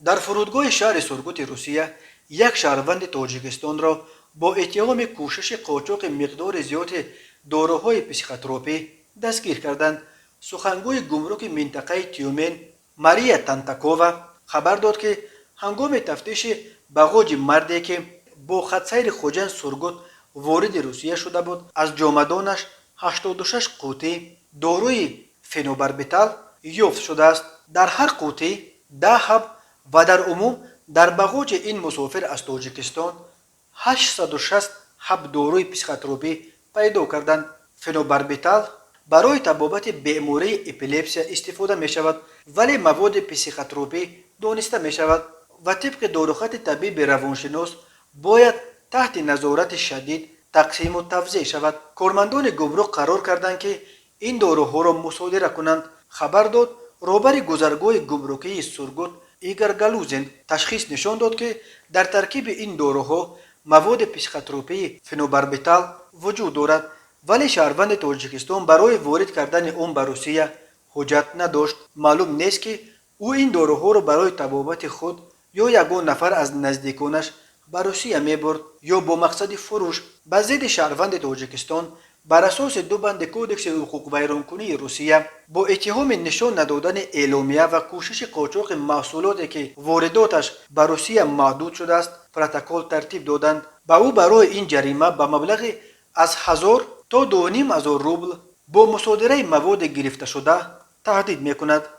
در فرودگاه شهر سورگوت روسیه یک شهروند تاجیکستان را با اتهام کوشش قاچاق مقدار زیاد داروهای پسیخوتروپی دستگیر کردند. سخنگوی گمرک منطقه تیومن ماریا تانتاکووا خبر داد که هنگام تفتیش باغاج مردی که با خطسیر خوجند سورگوت وارد روسیه شده بود از جامدانش 86 قوطی داروی فنوباربیتال یافت شده است. در هر قوطی 10 حب و در عموم در باغاج این مسافر از تاجیکستان 860 حب داروی پسیخوتروپی پیدا کردند. فنوباربیتال برای تبابت بیماری اپیلپسی استفاده می شود ولی مواد پسیخوتروپی دانسته می شود و طبق داروخط طبیب روانشناس باید تحت نظارت شدید تقسیم و توزیع شود. کارمندان گمرک قرار کردند که این داروها را مصادره کنند. خبر داد رهبر گذرگاه گمرکی سورگوت ایگور گالوزین تشخیص نشان داد که در ترکیب این داروها مواد پسیخوتروپی فنوباربیتال وجود دارد ولی شهروند تاجیکستان برای وارد کردن آن به روسیه حجت نداشت. معلوم نیست که او این داروها را برای تبابت خود یا یگان نفر از نزدیکانش به روسیه میبرد یا با مقصد فروش. به ضد شهروند تاجیکستان بر اساس دو بند کودکس حقوق ویرانکنی روسیه با اتهام نشان ندادن اعلامیه و کوشش قاچاق محصولاتی که وارداتش به روسیه محدود شده است پروتکل ترتیب دادند. به او برای این جریمه به مبلغ از 1000 تا 2500 روبل با مصادره مواد گرفته شده تهدید میکند.